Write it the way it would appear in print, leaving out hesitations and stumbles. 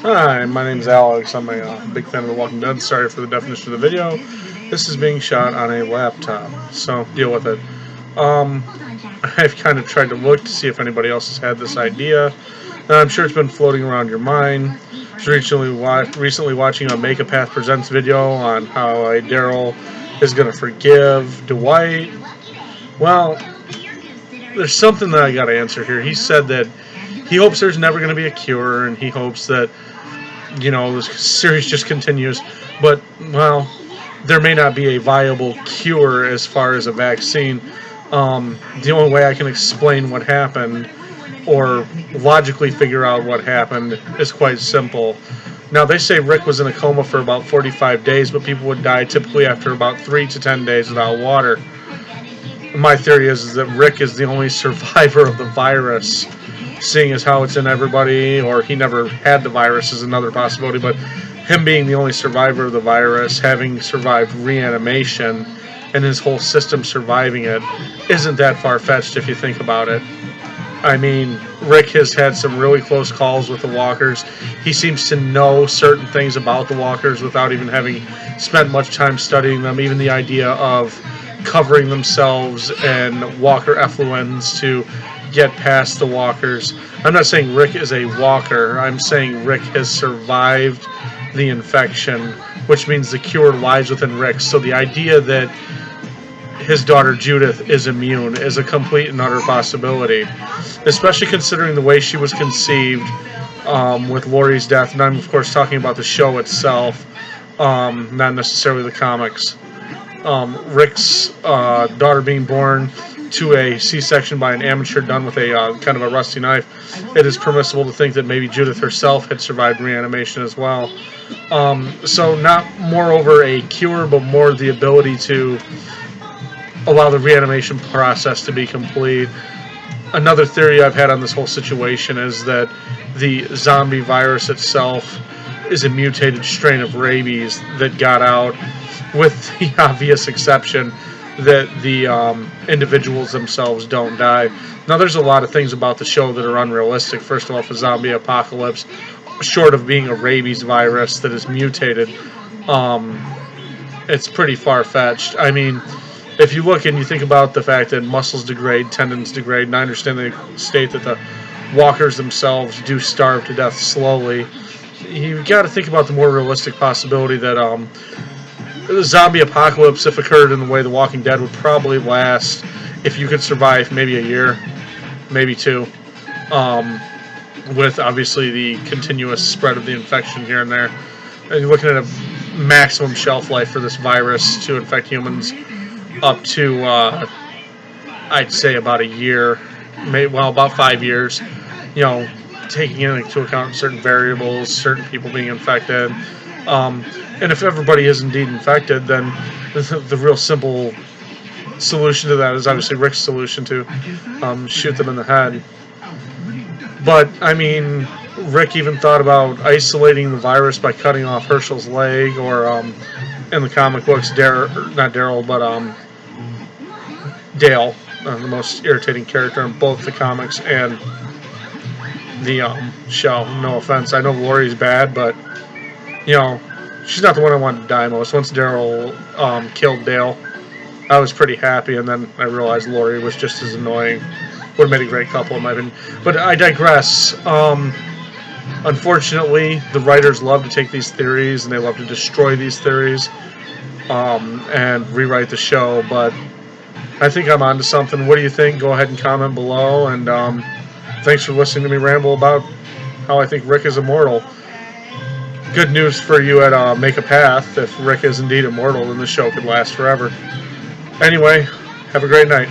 Hi, my name is Alex. I'm a big fan of The Walking Dead. Sorry for the definition of the video. This is being shot on a laptop, so deal with it. Um, I've kind of tried to look to see if anybody else has had this idea, and I'm sure it's been floating around your mind. I was recently watching a Make a Path Presents video on how Daryl is going to forgive Dwight. Well, there's something that I got to answer here. He said that he hopes there's never going to be a cure, and he hopes that, the series just continues. But, well, there may not be a viable cure as far as a vaccine. The only way I can explain what happened or logically figure out what happened is quite simple. Now, they say Rick was in a coma for about 45 days, but people would die typically after about 3 to 10 days without water. My theory is that Rick is the only survivor of the virus, seeing as how it's in everybody, or he never had the virus is another possibility, but him being the only survivor of the virus, having survived reanimation, and his whole system surviving it, isn't that far-fetched if you think about it. I mean, Rick has had some really close calls with the walkers. He seems to know certain things about the walkers without even having spent much time studying them. Even the idea of covering themselves in walker effluents to get past the walkers. I'm not saying Rick is a walker. I'm saying Rick has survived the infection, which means the cure lies within Rick. So the idea that his daughter Judith is immune is a complete and utter possibility, especially considering the way she was conceived with Laurie's death. And I'm, of course, talking about the show itself, not necessarily the comics. Rick's daughter being born to a C-section by an amateur done with a kind of a rusty knife, it is permissible to think that maybe Judith herself had survived reanimation as well. So not moreover a cure, but more the ability to allow the reanimation process to be complete. Another theory I've had on this whole situation is that the zombie virus itself is a mutated strain of rabies that got out, with the obvious exception that the individuals themselves don't die. Now, there's a lot of things about the show that are unrealistic. First of all, for zombie apocalypse, short of being a rabies virus that is mutated, it's pretty far-fetched. I mean, if you look and you think about the fact that muscles degrade, tendons degrade, and I understand they state that the walkers themselves do starve to death slowly, you've got to think about the more realistic possibility that the zombie apocalypse, if occurred in the way The Walking Dead, would probably last, if you could survive, maybe a year, maybe 2, with obviously the continuous spread of the infection here and there. And you're looking at a maximum shelf life for this virus to infect humans up to, I'd say, about a year, about 5 years, taking into account certain variables, certain people being infected. And if everybody is indeed infected, then the real simple solution to that is obviously Rick's solution to shoot them in the head. But, I mean, Rick even thought about isolating the virus by cutting off Herschel's leg, or in the comic books, Dale, the most irritating character in both the comics and the show. No offense. I know Laurie's bad, but, she's not the one I wanted to die most. Once Daryl killed Dale, I was pretty happy, and then I realized Laurie was just as annoying. Would have made a great couple, in my opinion. But I digress. Unfortunately, the writers love to take these theories, and they love to destroy these theories and rewrite the show. But I think I'm onto something. What do you think? Go ahead and comment below. And thanks for listening to me ramble about how I think Rick is immortal. Good news for you at Make a Path. If Rick is indeed immortal, then the show could last forever. Anyway, have a great night.